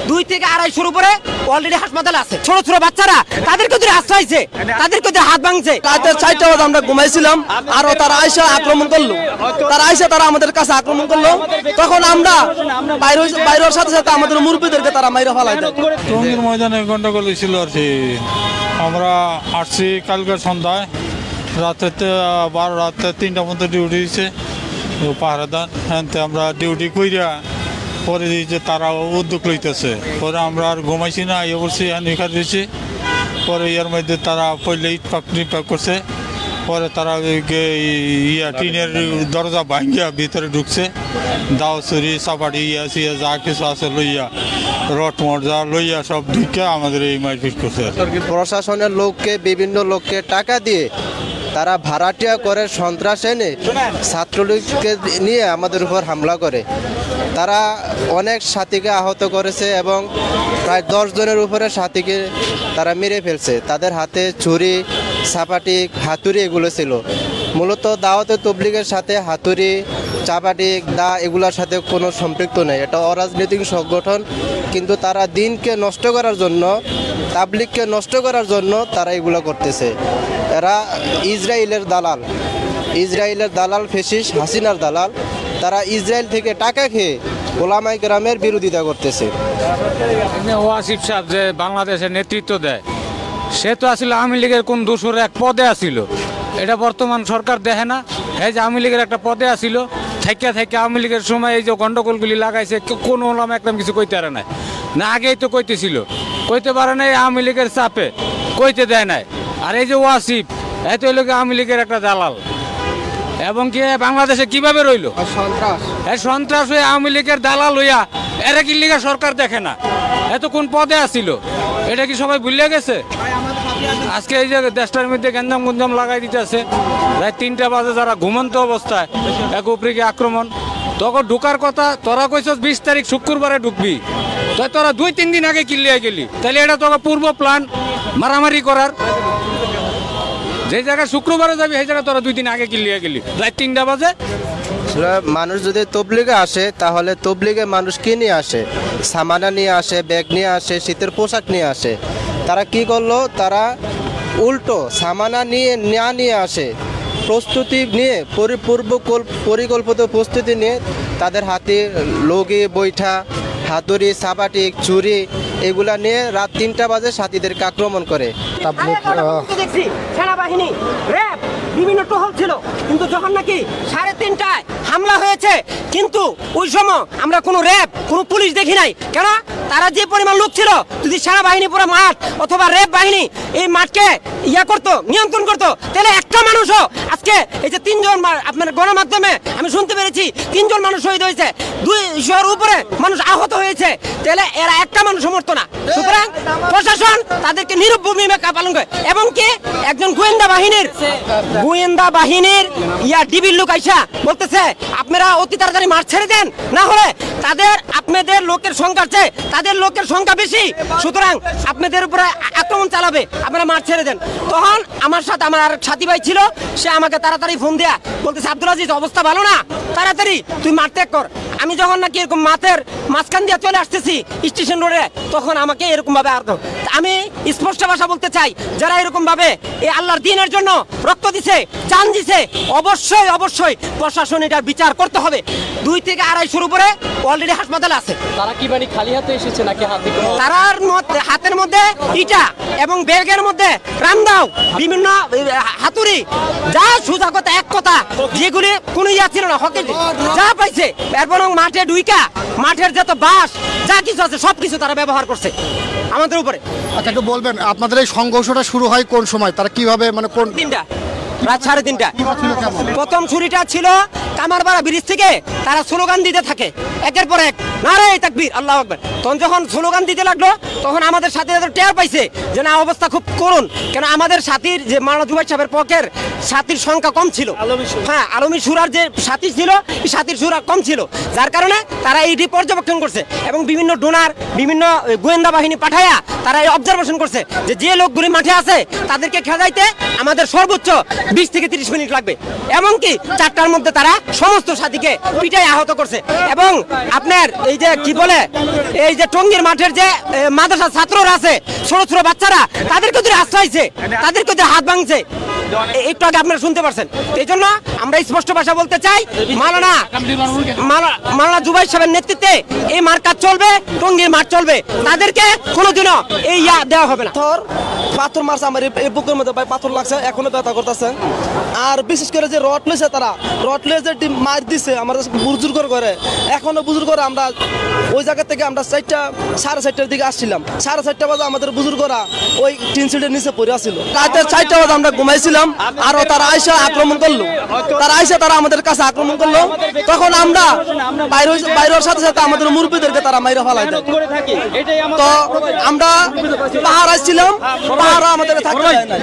2 থেকে 250 উপরে অলরেডি হাসপাতালে আছে। ছোট ছোট বাচ্চারা তাদেরকে ধরে আশ্রয়ছে, তাদেরকে ধরে হাত ভাঙছে। রাতে 4টা বাজে আমরা ঘুমাইছিলাম, আর তারা আইসা আক্রমণ করলো। তারা আমাদের কাছে আক্রমণ করলো, তখন আমরা বাইরের সাথে সাথে আমাদের মুরব্বীদেরকে তারা মাইরা ফেলাই দেয়। টঙ্গীর ময়দানে গন্ডগোল ছিল আর কি। আমরা আসছি কালকে সন্ধ্যায়, রাতে 3টা পর্যন্ত ডিউটি দিচ্ছে পাহারাদার। হ্যাঁ, আমরা ডিউটি কইরা পরে দিয়েছে, তারা উদ্যোগ লইতেছে। পরে আমরা আর ঘুমাইছি না, ইয়ে করছি নিখা দিয়েছি। পরে ইয়ার মধ্যে তারা পড়লে ইট পাক করছে। পরে তারা টিনের দরজা ভাঙ্গিয়া ভিতরে ঢুকছে, দাও চুরি চাপাটি ইয়া যা কিছু আছে লইয়া, রড মর্জা লইয়া সব ঢুকে আমাদের এই মারপিট করছে। প্রশাসনের লোককে, বিভিন্ন লোককে টাকা দিয়ে তারা ভাড়াটিয়া করে সন্ত্রাস এনে ছাত্রলীগকে নিয়ে আমাদের উপর হামলা করে। তারা অনেক সাথীকে আহত করেছে এবং প্রায় 10 জনের উপরে সাথীকে তারা মেরে ফেলছে। তাদের হাতে ছুরি, চাপাটি, হাতুড়ি এগুলো ছিল। মূলত দাওয়াতে তবলিগের সাথে হাতুড়ি, চাপাটি, দা এগুলোর সাথে কোনো সম্পৃক্ত নেই। এটা অরাজনৈতিক সংগঠন, কিন্তু তারা দিনকে নষ্ট করার জন্য, তাবলিগকে নষ্ট করার জন্য তারা এগুলো করতেছে। এরা ইসরায়েলের দালাল, ফেসিস হাসিনার দালাল। তারা ইসরায়েল থেকে টাকা খেয়ে ওলামায়ে কেরামের বিরোধিতা করতেছে। ওয়াসিফ সাহেব যে বাংলাদেশের নেতৃত্ব দেয়, সে তো আসলে আওয়ামী লীগের কোন দোষর এক পদে আসিল, এটা বর্তমান সরকার দেখে না। এই যে আওয়ামী লীগের একটা পদে আসিল, থেকে আওয়ামী লীগের সময় এই যে গন্ডগোলগুলি লাগাইছে, কোন ওলামা একদম কিছু কইতে পারে নাই না। আগেই তো কইতেছিল, কইতে পারে নাই, আওয়ামী লীগের চাপে কইতে দেয় নাই। আর এই যে ওয়াসিফ, এই তো হইল আওয়ামী লীগের একটা দালাল। এবং কি বাংলাদেশে কিভাবে রইল সন্ত্রাস হয়ে, আওয়ামী লীগের দালাল হইয়া। এরা কি লীগের সরকার দেখে না? এত কোন পদে আসিল, এটা কি সবাই ভুলে গেছে? আজকে এই যে দেশটার মধ্যে গঞ্জাম লাগাই দিতেছে, রাত 3টা বাজে যারা ঘুমন্ত অবস্থায় এক উপরিকে আক্রমণ। তখন ঢুকার কথা তোরা কইছ 20 তারিখ শুক্রবারে ঢুকবি, তাই তোরা 2-3 দিন আগে কিল্লিয়ে গেলি। তাহলে এটা তোকে পূর্ব প্ল্যান মারামারি করার। যে জায়গায় শুক্রবারে যাবি সেই জায়গায় তোরা 2 দিন আগে কিল্লিয়ে গেলি রাত 3টা বাজে। মানুষ যদি তবলিগে আসে, তাহলে তবলিগে মানুষ কি নিয়ে আসে? সামানা নিয়ে আসে, ব্যাগ নিয়ে আসে, শীতের পোশাক নিয়ে আসে। তারা কি করলো? তারা উল্টো সামানা নিয়ে আসে, প্রস্তুতি নিয়ে, পরিকল্পিত প্রস্তুতি নিয়ে তাদের হাতে লগি, বৈঠা, হাতুড়ি, চাপাটি, ছুরি এগুলা নিয়ে রাত 3টা বাজে সাথীদেরকে আক্রমণ করে। সেনাবাহিনী, র্যাব, বিভিন্ন টহল ছিল, কিন্তু যখন নাকি 3:30টায় হামলা হয়েছে, কিন্তু ওই সময় আমরা কোনো র্যাব, কোনো পুলিশ দেখি নাই। কেন? তারা যে পরিমাণ লোক ছিল, যদি সেনাবাহিনী পুরো মাঠ অথবা র্যাব বাহিনী এই মাঠকে করতো, নিয়ন্ত্রণ করতো, তাহলে একটা মানুষও আজকে এই যে 3 জন, আপনার গণমাধ্যমে আমি শুনতে পেরেছি 3 জন মানুষ শহীদ হয়েছে, 200 উপরে মানুষ আহত হয়েছে, তাহলে এরা একটা মানুষ মরতো না। সুতরাং প্রশাসন তাদেরকে নীরব ভূমিকা পালন করে। এবং কি একজন গোয়েন্দা বাহিনীর ডিবির লোক আইসা বলতেছে, আপনারা অতি তাড়াতাড়ি মাঠ ছেড়ে দেন, না হলে আপনাদের লোকের সংখ্যার চেয়ে তাদের লোকের সংখ্যা বেশি, সুতরাং আপনাদের উপরে আক্রমণ চালাবে, আপনারা মাঠ ছেড়ে দেন। তখন আমার সাথে আমার আর সাথী ভাই ছিল, সে আমাকে তাড়াতাড়ি ফোন দেয়া বলতেছে, আব্দুল আজিজ অবস্থা ভালো না, তাড়াতাড়ি তুই মাঠ ত্যাগ কর। আমি যখন নাকি এরকম মাঠের মাঝখান দিয়ে চলে আসতেছি স্টেশন রোডে, তখন আমাকে এরকম ভাবে আমি স্পষ্ট ভাষা বলতে চাই, যারা এরকম ভাবে এই আল্লাহর দ্বীনের জন্য রক্ত দিছে, জান দিছে, অবশ্যই প্রশাসন এটার বিচার করতে হবে। 2 থেকে 250 উপরে অলরেডি হাসপাতালে আছে। তারা কি মানে খালি হাতে এসেছে নাকি হাতে? তারার হাতের মধ্যে ইটা এবং ব্যাগের মধ্যে রামদাও, বিভিন্ন হাতুড়ি, যা সোজা কথা এক কথা, যেগুলি কোনো ছিল না, হকে যা পাইছে, এরপর মাঠে ঢুইকা মাঠের যত বাস যা কিছু আছে সবকিছু তারা ব্যবহার করছে আমাদের উপরে। আচ্ছা, একটু বলবেন আপনাদের এই সংঘর্ষটা শুরু হয় কোন সময়? তারা কিভাবে, মানে কোন? 3টা, রাত 3:30। প্রথম ছুরিটা ছিল কামারপাড়া ব্রিজ থেকে, তারা স্লোগান দিতে থাকে একের পর এক, নারে তাকবীর, আল্লাহু আকবার। তখন যখন স্লোগান দিতে লাগলো, তখন আমাদের সাথে টের পাইছে যে না, অবস্থা খুব করুণ। কেন আমাদের সাথীর যে মাওলানা জুবাইর সাহেবের পক্ষের সাথীর সংখ্যা কম ছিল, হ্যাঁ, আলমী সুরার যে সাথী ছিল, সাথীর সুরা কম ছিল, যার কারণে তারা এইটি পর্যবেক্ষণ করছে এবং বিভিন্ন ডোনার, বিভিন্ন গোয়েন্দা বাহিনী পাঠায়া তারা এই অবজারভেশন করছে যে লোকগুলি মাঠে আছে তাদেরকে খেদাইতে আমাদের সর্বোচ্চ 20 থেকে 30 মিনিট লাগবে। এমনকি 4টার মধ্যে তারা সমস্ত সাথীকে পিটাই আহত করছে। এবং আপনার এই যে কি বলে এই যে টঙ্গীর মাঠের যে মাদ্রাসা ছাত্ররা আছে, ছোট ছোট বাচ্চারা, তাদেরকে ধরে আশ্রয়ছে, তাদেরকে ধরে হাত ভাঙছে, একটু আগে আপনারা শুনতে পারছেন। এই জন্য আমরা স্পষ্ট ভাষা বলতে চাই, মাওলানা জুবাইর সাহেবের নেতৃত্বে এই মার্কাজ চলবে, টঙ্গীর মাঠ চলবে, তাদেরকে কোনোদিনও এই দেওয়া হবে না। পাথর মারছে আমার এই বুকের মধ্যে, ভাই পাথর লাগছে, এখনো ব্যথা করতেছে। আর বিশেষ করে যে রড লইছে, তারা রড লয়ে যে মার দিছে আমাদের বুজুর্গ করে, এখনো বুজুর্গ করে আমরা ওই জায়গা থেকে আমরা 4:30টার দিকে আসছিলাম। 4:30টা বাজে আমাদের বুজুর্গরা ওই টিন সিটের নিচে পড়ে আসছিল। রাতে 4টা বাজে আমরা ঘুমাইছিলাম, আর তারা আইসা আক্রমণ করলো। তারা আমাদের কাছে আক্রমণ করলো, তখন আমরা বাইরের সাথে সাথে আমাদের মুরব্বীদেরকে তারা মাইরা ফেলাই দেয়। তো আমরা পাহাড় আসছিলাম, পাহাড় আমাদের থাকতে দেয় না।